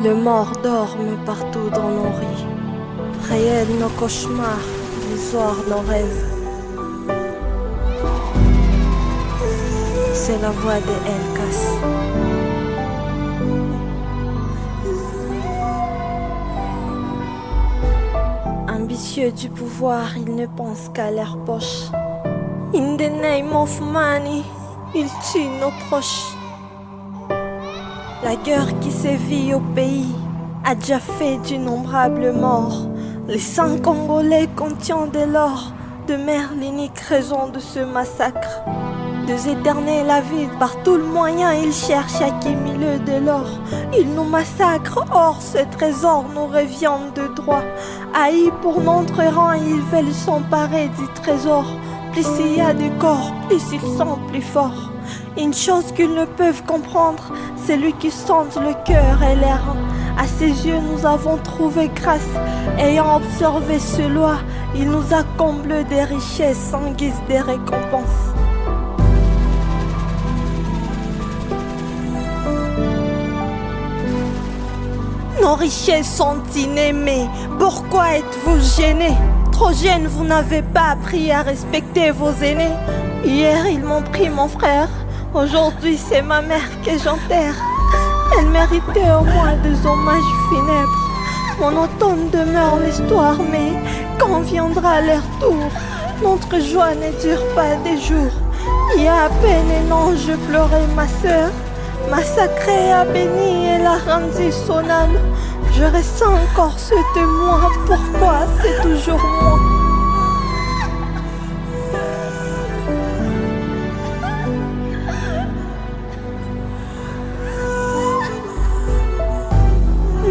Le mort dorme partout dans nos riz, réels nos cauchemars, l'histoire nos rêves. C'est la voix des Elkas. Ambitieux du pouvoir, ils ne pensent qu'à leur poche. In the name of money, ils tuent nos proches. La guerre qui sévit au pays a déjà fait d'innombrables morts. Les sangs congolais contiennent de l'or, de mer l'unique raison de ce massacre. Deux éternels avides, par tout le moyen, ils cherchent à accumuler de l'or. Ils nous massacrent, or ce trésor nous revient de droit. Haïs pour notre rang, ils veulent s'emparer du trésor. Plus il y a de corps, plus ils sont plus forts. Une chose qu'ils ne peuvent comprendre, c'est lui qui sonde le cœur et les reins. À ses yeux nous avons trouvé grâce, ayant observé ce loi, il nous a comblé des richesses sans guise des récompenses. Nos richesses sont inaimées, pourquoi êtes-vous gênés? Trop jeune, vous n'avez pas appris à respecter vos aînés. Hier ils m'ont pris mon frère, aujourd'hui c'est ma mère que j'enterre. Elle méritait au moins des hommages funèbres. Mon automne demeure l'histoire, mais quand viendra leur tour, notre joie ne dure pas des jours. Il y a à peine un an je pleurais ma sœur, massacrée à Béni, elle a rendu son âme. Je ressens encore ce témoin, pourquoi c'est toujours moi?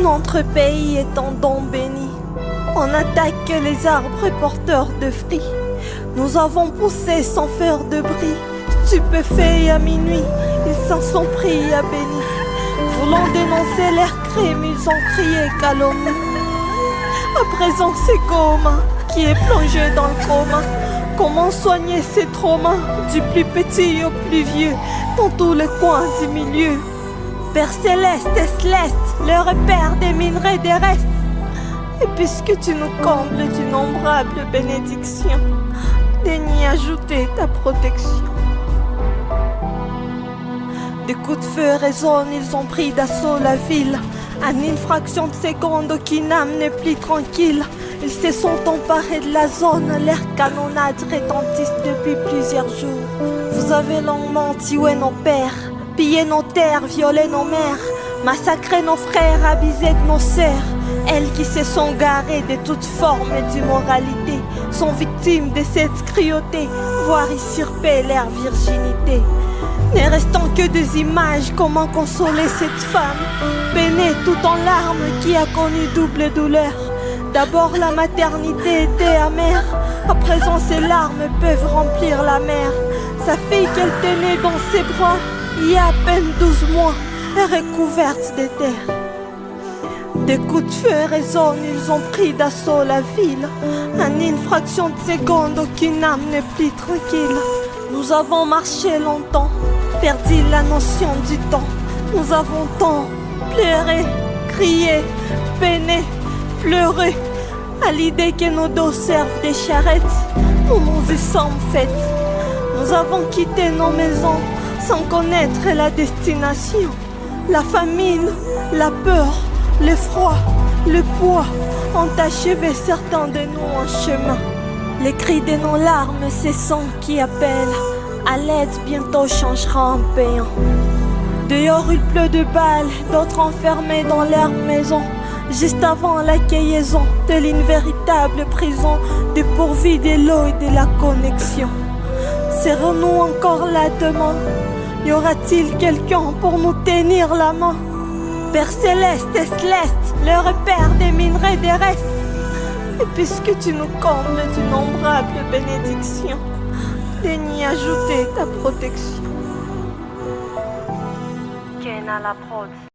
Notre pays est en don béni. On attaque les arbres porteurs de fruits. Nous avons poussé sans faire de bruit. Stupéfaits à minuit, ils s'en sont pris à Béni. Voulant dénoncer leurs crimes, ils ont crié calomnie. À présent c'est Goma qui est plongé dans le coma. Comment soigner ces traumas, du plus petit au plus vieux, dans tous les coins du milieu? Père céleste et céleste, le repère des minerais des restes. Et puisque tu nous combles d'innombrables bénédictions, daignes ajouter ta protection. Des coups de feu résonnent, ils ont pris d'assaut la ville. En une fraction de seconde, aucune âme n'est plus tranquille. Ils se sont emparés de la zone, leurs canonnades retentissent depuis plusieurs jours. Vous avez longuement tué nos pères, pillé nos terres, violé nos mères, massacré nos frères, abusé de nos sœurs. Elles qui se sont garées de toute forme d'immoralité sont victimes de cette cruauté, voire usurper leur virginité. Ne restant que des images, comment consoler cette femme peinée tout en larmes qui a connu double douleur. D'abord la maternité était amère, à présent ses larmes peuvent remplir la mer. Sa fille qu'elle tenait dans ses bras, il y a à peine 12 mois, est recouverte de terre. Des coups de feu résonnent, ils ont pris d'assaut la ville. En une fraction de seconde, aucune âme n'est plus tranquille. Nous avons marché longtemps, perdu la notion du temps. Nous avons tant pleuré, crié, peiné, pleuré. À l'idée que nos dos servent des charrettes, nous nous y sommes faites. Nous avons quitté nos maisons sans connaître la destination. La famine, la peur, le froid, le poids ont achevé certains de nous en chemin. Les cris de nos larmes, c'est son qui appelle. À l'aide bientôt changera en payant. Dehors il pleut de balles, d'autres enfermés dans leur maison. Juste avant la liaison de une véritable prison, dépourvue de l'eau et de la connexion. Serons-nous encore là demain? Y aura-t-il quelqu'un pour nous tenir la main? Père céleste et céleste, le repère des minerais des restes. Et puisque tu nous combles d'innombrables bénédictions, daignes ajouter ta protection. Ken à la prod.